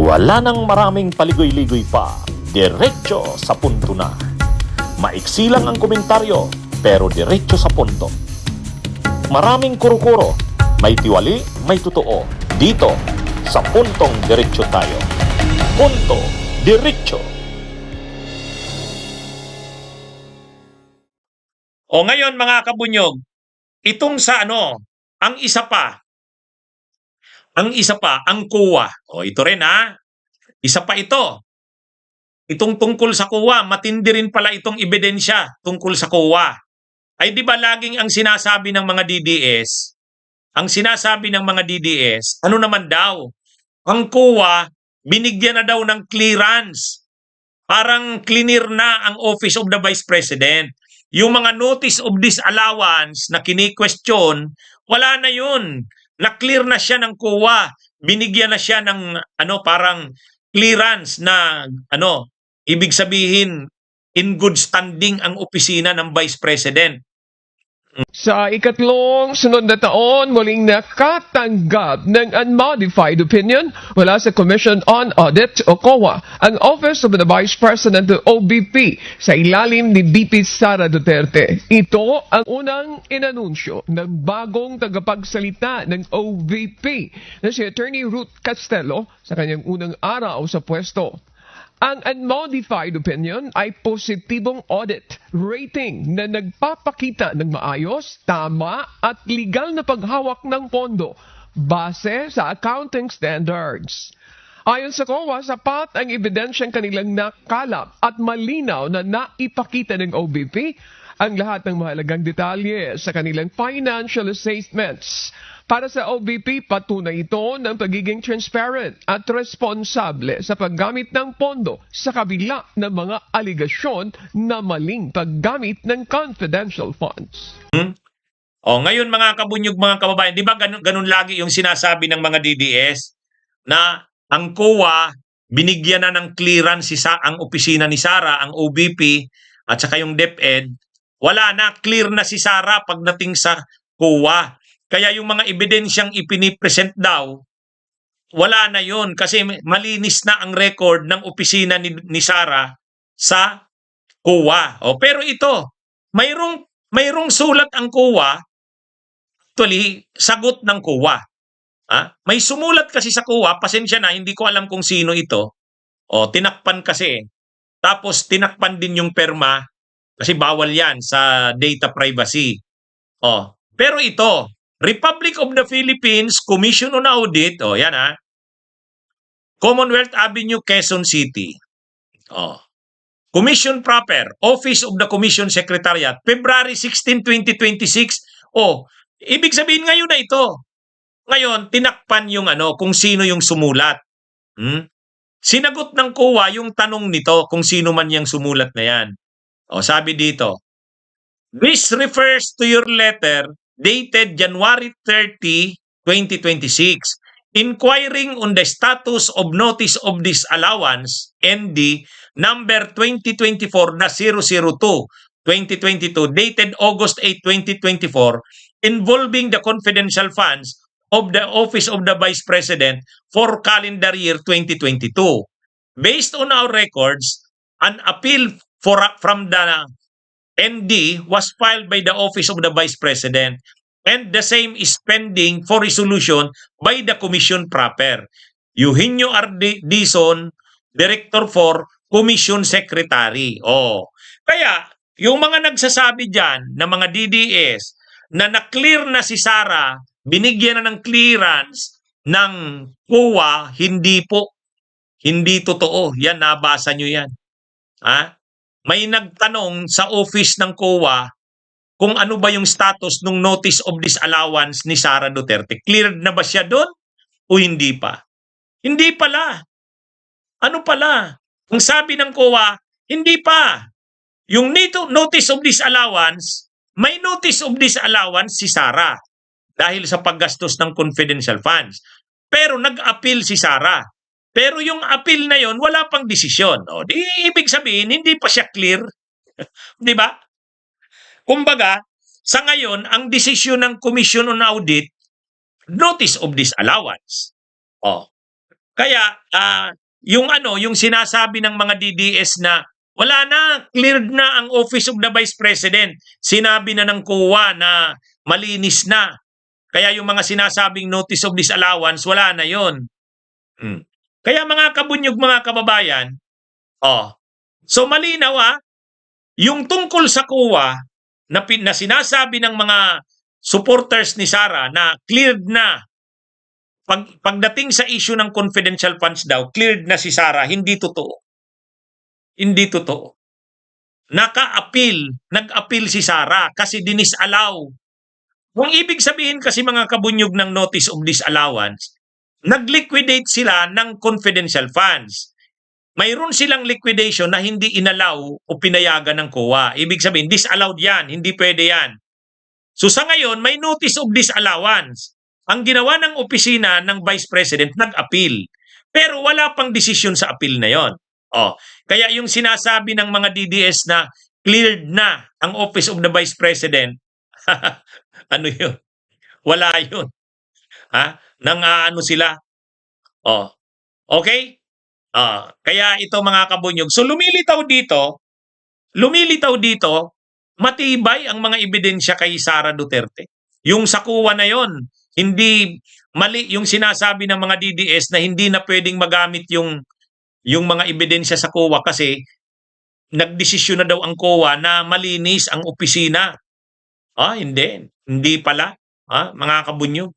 Wala nang maraming paligoy-ligoy pa, diretso sa punto na. Maiksi lang ang komentaryo, pero diretso sa punto. Maraming kuro-kuro, may tiwali, may totoo. Dito, sa puntong diretso tayo. Punto, diretso. O ngayon mga kabunyog, itong sa ang isa pa, ang kuwa. O ito rin isa pa ito. Itong tungkol sa kuwa, matindi rin pala itong ebidensya tungkol sa kuwa. Ay di ba laging ang sinasabi ng mga DDS, ano naman daw, ang kuwa, binigyan na daw ng clearance. Parang clear na ang Office of the Vice President. Yung mga notice of disallowance na kini-question, wala na yun. Na-clear na siya ng COA. Binigyan na siya ng parang clearance na ibig sabihin in good standing ang opisina ng Vice President. Sa ikatlong sunod na taon, muling nakatanggap ng unmodified opinion mula sa Commission on Audit o COA, ang Office of the Vice President o OVP sa ilalim ni VP Sara Duterte. Ito ang unang inanunsyo ng bagong tagapagsalita ng OVP na si Attorney Ruth Castello sa kanyang unang araw sa pwesto. Ang unmodified opinion ay positibong audit rating na nagpapakita ng maayos, tama at legal na paghawak ng pondo base sa accounting standards. Ayon sa COA, sapat ang ebidensyang kanilang nakalap at malinaw na naipakita ng OVP ang lahat ng mahalagang detalye sa kanilang financial statements. Para sa OVP, patunay ito ng pagiging transparent at responsable sa paggamit ng pondo sa kabila ng mga aligasyon na maling paggamit ng confidential funds. O ngayon mga kabunyog, mga kababayan, di ba ganun lagi yung sinasabi ng mga DDS na ang COA binigyan na ng clearance ang opisina ni Sara, ang OVP at saka yung DepEd. Wala na, clear na si Sara pagdating sa COA. Kaya yung mga ebidensyang ipinipresent daw, wala na yun kasi malinis na ang record ng opisina ni Sara sa COA. Pero ito, mayroong sulat ang COA, actually, sagot ng COA. May sumulat kasi sa COA, pasensya na, hindi ko alam kung sino ito. Tinakpan kasi. Tapos tinakpan din yung perma kasi bawal yan sa data privacy. Pero ito, Republic of the Philippines Commission on Audit, yan Commonwealth Avenue, Quezon City. Commission proper, Office of the Commission Secretariat, February 16, 2026. Ibig sabihin ngayon na ito. Ngayon, tinakpan yung kung sino yung sumulat. Sinagot ng COA yung tanong nito kung sino man yung sumulat na yan. Sabi dito, this refers to your letter dated January 30, 2026, inquiring on the status of Notice of Disallowance, ND, number 2024-002, 2022, dated August 8, 2024, involving the confidential funds of the Office of the Vice President for calendar year 2022. Based on our records, an appeal from the ND was filed by the Office of the Vice President and the same is pending for resolution by the Commission proper. Eugenio R. Dizon, Director for Commission Secretary. Kaya, yung mga nagsasabi dyan na mga DDS na na-clear na si Sara, binigyan na ng clearance ng COA, hindi po. Hindi totoo. Yan, nabasa nyo yan. May nagtanong sa office ng COA kung ano ba yung status ng Notice of Disallowance ni Sara Duterte. Cleared na ba siya doon o hindi pa? Hindi pala. Ano pala? Ang sabi ng COA, hindi pa. Yung Notice of Disallowance, may Notice of Disallowance si Sara dahil sa paggastos ng confidential funds. Pero nag-appeal si Sara. Pero yung appeal na yon wala pang desisyon. Ibig sabihin, hindi pa siya clear. Di ba? Kumbaga, sa ngayon, ang desisyon ng Commission on Audit, Notice of Disallowance. Kaya yung sinasabi ng mga DDS na wala na, cleared na ang Office of the Vice President. Sinabi na ng COA na malinis na. Kaya yung mga sinasabing notice of disallowance, wala na yon. Kaya mga kabunyog, mga kababayan, so malinaw yung tungkol sa COA na sinasabi ng mga supporters ni Sara na cleared na. Pagdating sa issue ng confidential funds daw, cleared na si Sara, hindi totoo. Hindi totoo. Nag-appeal si Sara kasi dinisallow. Kung ibig sabihin kasi mga kabunyog ng notice of disallowance, nag-liquidate sila ng confidential funds. Mayroon silang liquidation na hindi inalaw o pinayagan ng COA. Ibig sabihin, disallowed yan, hindi pwede yan. So sa ngayon, may notice of disallowance. Ang ginawa ng opisina ng Vice President, nag-appeal. Pero wala pang desisyon sa appeal na yon. Kaya yung sinasabi ng mga DDS na cleared na ang Office of the Vice President, ano yun? Wala yun. Nang sila. Okay? Kaya ito mga kabunyog. So lumilitaw dito, matibay ang mga ebidensya kay Sara Duterte. Yung sa COA na yon, hindi mali yung sinasabi ng mga DDS na hindi na pwedeng magamit yung mga ebidensya sa COA kasi nagdesisyon na daw ang COA na malinis ang opisina. Hindi pala, mga kabunyog.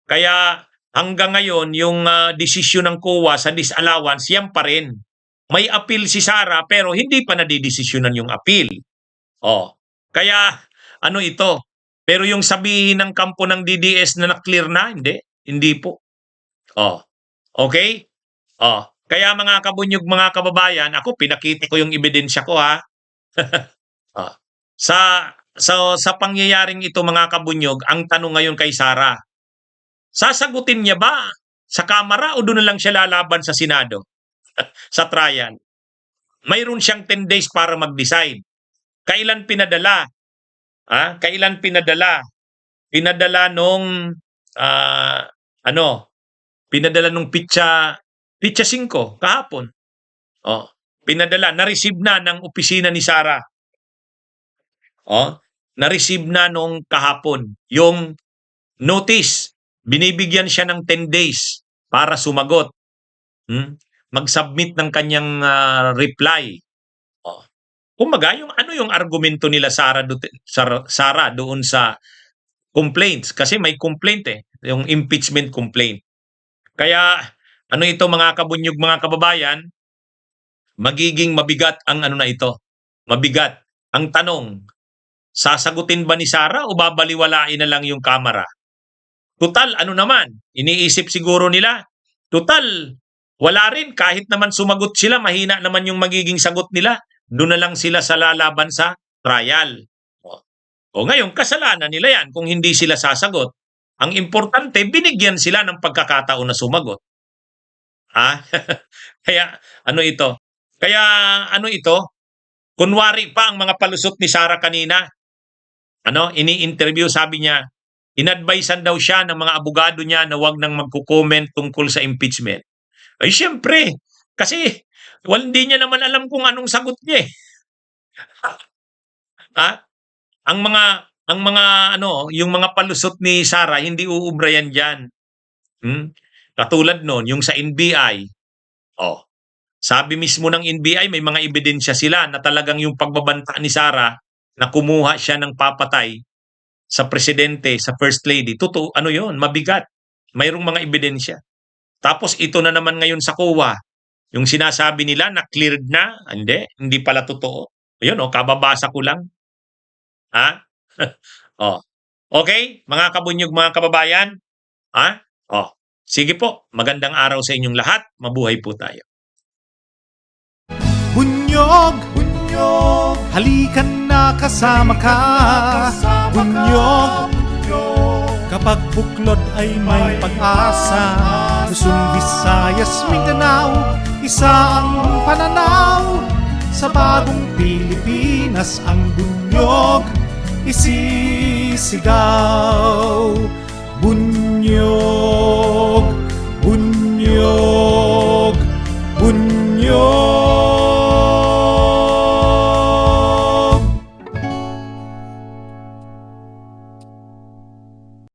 Kaya hanggang ngayon yung desisyon ng COA sa disallowance, yan pa rin. May appeal si Sara pero hindi pa nadidesisyonan yung appeal. Kaya ano ito? Pero yung sabihin ng kampo ng DDS na na-clear na, hindi po. Okay? Kaya mga kabunyog, mga kababayan, ako pinakita ko yung ebidensya ko Sa pangyayaring ito mga kabunyog, ang tanong ngayon kay Sara, sasagutin niya ba sa Kamara o doon na lang siya lalaban sa Senado? Sa trial. Mayroon siyang 10 days para mag-decide. Kailan pinadala? Pinadala nung pinadala nung pitsa 5 kahapon. Pinadala, na-receive na ng opisina ni Sara. Na-receive na nung kahapon yung notice. Binibigyan siya ng 10 days para sumagot. Mag-submit ng kanyang reply. Kumbaga, yung argumento nila Sara doon sa complaints kasi may complaint yung impeachment complaint. Kaya ito mga kabunyog, mga kababayan, magiging mabigat ang ito. Mabigat. Ang tanong, sasagutin ba ni Sara o babaliwalain na lang yung Kamara? Total, naman, iniisip siguro nila, total, wala rin, kahit naman sumagot sila, mahina naman yung magiging sagot nila. Doon na lang sila sa lalaban sa trial. Ngayon, kasalanan nila yan kung hindi sila sasagot. Ang importante, binigyan sila ng pagkakataon na sumagot. Kaya, ito? Kaya, ito? Kunwari pa ang mga palusot ni Sara kanina. Ini-interview, sabi niya, inadvisean daw siya ng mga abogado niya na wag nang magko-comment tungkol sa impeachment. Ay, syempre, kasi hindi niya naman alam kung anong sagot niya Ang mga yung mga palusot ni Sara hindi uubra yan diyan. Katulad noon yung sa NBI. Sabi mismo ng NBI may mga ebidensya sila na talagang yung pagbabanta ni Sara na kumuha siya ng papatay sa presidente, sa first lady. Totoo, yun, mabigat. Mayroong mga ebidensya. Tapos ito na naman ngayon sa COA. Yung sinasabi nila na cleared na, hindi pala totoo. Ayun, kababasa ko lang. Okay, mga kabunyog, mga kababayan. Sige po, magandang araw sa inyong lahat. Mabuhay po tayo. Bunyog, halikan na kasama ka. Bunyog, kapag buklod ay may pag-asa. Luzon, Visayas, Mindanao, isa ang pananaw. Sa bagong Pilipinas ang bunyog isisigaw. Bunyog.